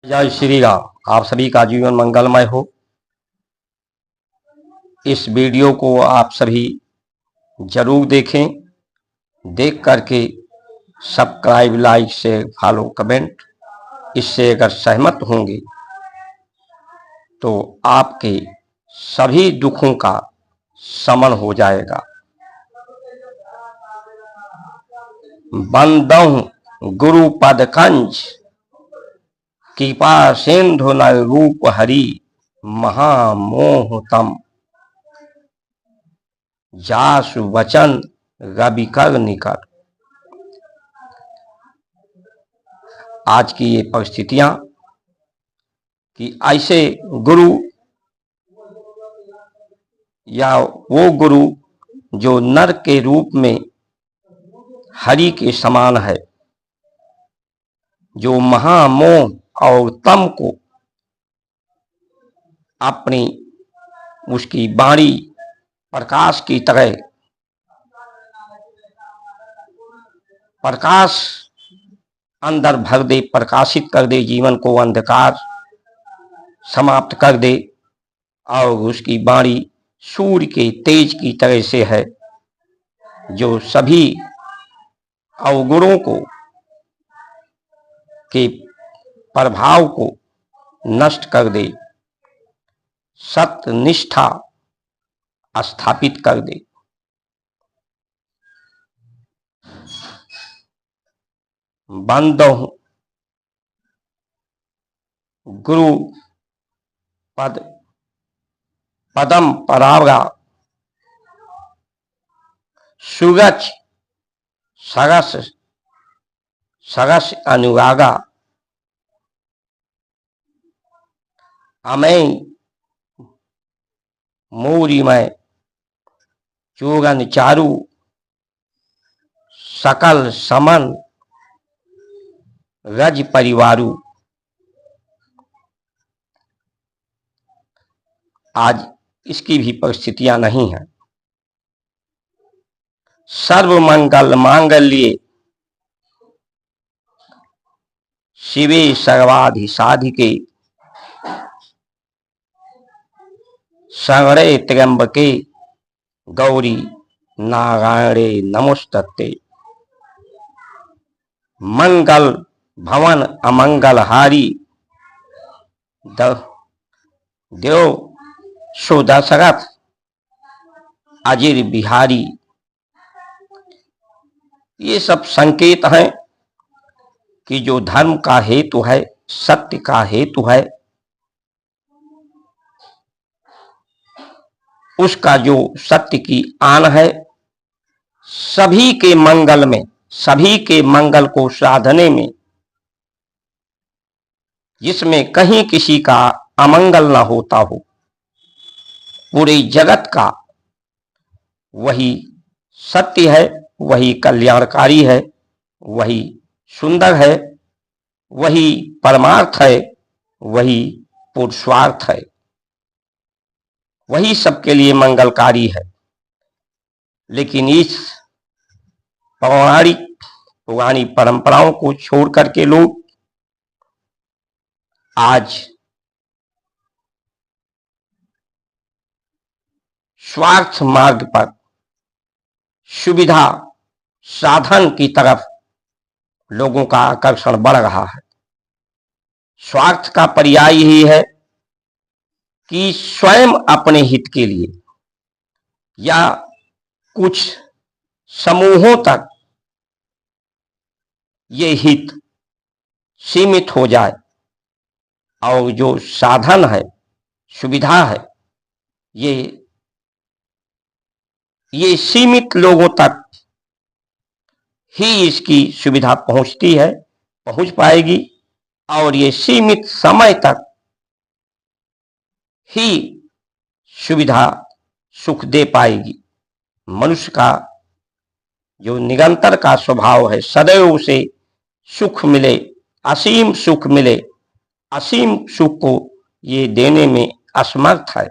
जय श्री राम। आप सभी का जीवन मंगलमय हो। इस वीडियो को आप सभी जरूर देखें। देख करके subscribe, like, share, follow, comment. इससे अगर सहमत होंगे तो आपके सभी दुखों का शमन हो जाएगा। बंदहु गुरु पद कंज, कृपा सिंधु नर रूप हरि, महामोहतम जासु वचन रवि कर निकट। आज की ये परिस्थितियां कि ऐसे गुरु या वो गुरु जो नर के रूप में हरि के समान है, जो महामोह और तम को अपनी उसकी वाणी प्रकाश की तरह प्रकाश अंदर भर दे, प्रकाशित कर दे, जीवन को अंधकार समाप्त कर दे और उसकी वाणी सूर्य के तेज की तरह से है, जो सभी अवगुणों को के प्रभाव को नष्ट कर दे, सत्य निष्ठा स्थापित कर दे। बंदहु गुरु पद पदम परावगा, सुगच सरस सरस अनुरागा, अमय मोरिमय चोगन चारु, सकल समन रज परिवारु। आज इसकी भी परिस्थितियां नहीं है। सर्व मंगल मांगल्ये शिवे सर्वाधि साधिके, शरणे त्र्यंबके गौरी नारायणे नमोस्तुते। मंगल भवन अमंगल हारी, देव सो दशरथ अजिर बिहारी। ये सब संकेत हैं कि जो धर्म का हेतु है, सत्य का हेतु है, उसका जो सत्य की आन है, सभी के मंगल में, सभी के मंगल को साधने में, जिसमें कहीं किसी का अमंगल न होता हो, पूरे जगत का वही सत्य है, वही कल्याणकारी है, वही सुंदर है, वही परमार्थ है, वही पुरुषार्थ है, वही सबके लिए मंगलकारी है। लेकिन इस पौराणिक पुरानी परंपराओं को छोड़ करके लोग आज स्वार्थ मार्ग पर, सुविधा साधन की तरफ लोगों का आकर्षण बढ़ रहा है। स्वार्थ का पर्याय ही है कि स्वयं अपने हित के लिए या कुछ समूहों तक ये हित सीमित हो जाए और जो साधन है, सुविधा है, ये सीमित लोगों तक ही इसकी सुविधा पहुंचती है, पहुंच पाएगी और ये सीमित समय तक ही सुविधा सुख दे पाएगी। मनुष्य का जो निरंतर का स्वभाव है, सदैव उसे सुख मिले, असीम सुख मिले, असीम सुख को ये देने में असमर्थ है।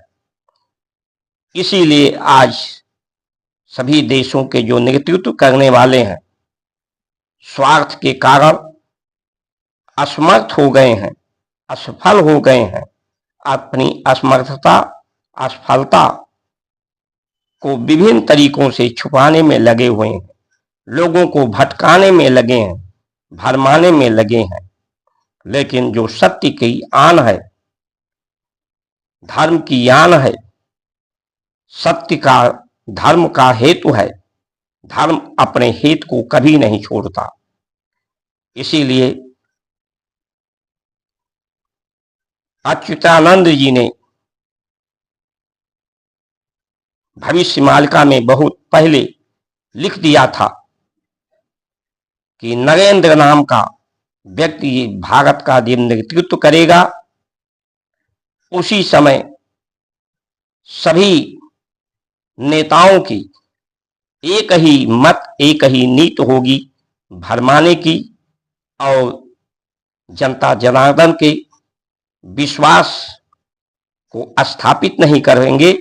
इसीलिए आज सभी देशों के जो नेतृत्व करने वाले हैं, स्वार्थ के कारण असमर्थ हो गए हैं असफल हो गए हैं, अपनी असमर्थता, असफलता को विभिन्न तरीकों से छुपाने में लगे हुए हैं, लोगों को भटकाने में लगे हैं, भरमाने में लगे हैं। लेकिन जो सत्य की आन है, धर्म की आन है, सत्य का, धर्म का हेतु है, धर्म अपने हित को कभी नहीं छोड़ता। इसीलिए अच्युतानंद जी ने भविष्य मालिका में बहुत पहले लिख दिया था कि नरेंद्र नाम का व्यक्ति भारत का जब नेतृत्व करेगा, उसी समय सभी नेताओं की एक ही मत, एक ही नीति होगी, भरमाने की और जनता जनार्दन के विश्वास को स्थापित नहीं करेंगे।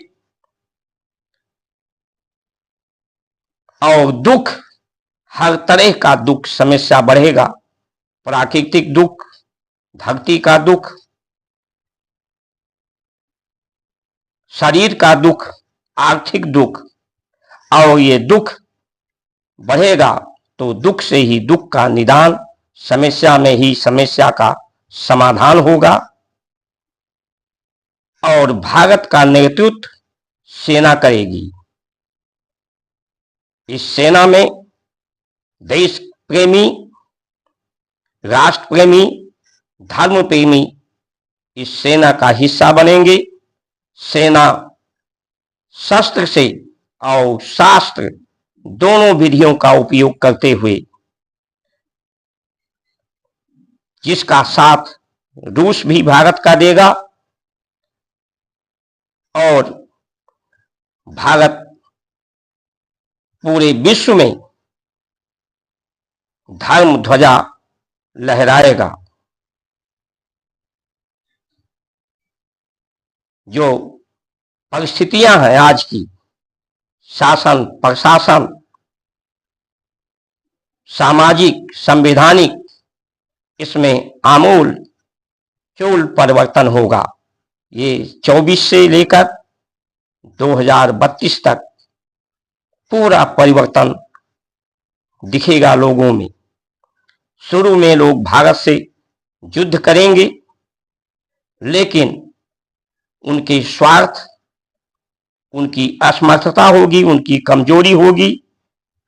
और दुख, हर तरह का दुख, समस्या बढ़ेगा, प्राकृतिक दुख, धरती का दुख, शरीर का दुख, आर्थिक दुख, और ये दुख बढ़ेगा तो दुख से ही दुख का निदान, समस्या में ही समस्या का समाधान होगा। और भारत का नेतृत्व सेना करेगी। इस सेना में देश प्रेमी, राष्ट्र प्रेमी, धर्म प्रेमी इस सेना का हिस्सा बनेंगे। सेना शस्त्र से और शास्त्र दोनों विधियों का उपयोग करते हुए, जिसका साथ रूस भी भारत का देगा, और भारत पूरे विश्व में धर्म ध्वजा लहराएगा। जो परिस्थितियां हैं आज की, शासन, प्रशासन, सामाजिक, संवैधानिक, इसमें आमूल चूल परिवर्तन होगा। ये 24 से लेकर 2032 तक पूरा परिवर्तन दिखेगा लोगों में। शुरू में लोग भारत से युद्ध करेंगे, लेकिन उनके स्वार्थ, उनकी असमर्थता होगी, उनकी कमजोरी होगी,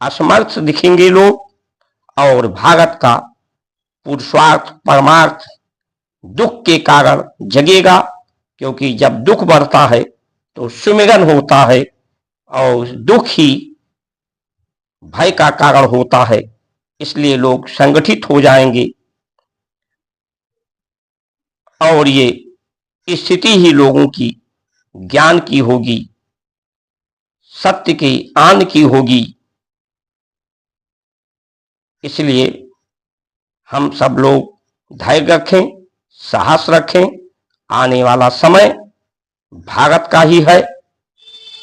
असमर्थ दिखेंगे लोग, और भारत का पुरुषार्थ, परमार्थ दुख के कारण जगेगा। क्योंकि जब दुख बढ़ता है तो सुमिरन होता है, और दुख ही भय का कारण होता है। इसलिए लोग संगठित हो जाएंगे, और ये स्थिति ही लोगों की ज्ञान की होगी, सत्य की आन की होगी। इसलिए हम सब लोग धैर्य रखें, साहस रखें। आने वाला समय भारत का ही है,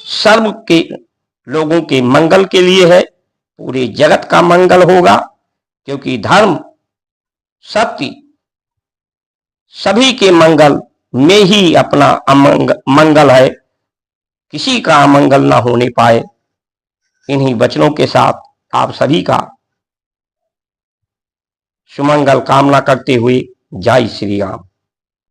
सर्व के लोगों के मंगल के लिए है, पूरे जगत का मंगल होगा। क्योंकि धर्म, सत्य सभी के मंगल में ही अपना मंगल है, किसी का अमंगल ना होने पाए। इन्हीं वचनों के साथ आप सभी का सुमंगल कामना करते हुए जय श्री राम।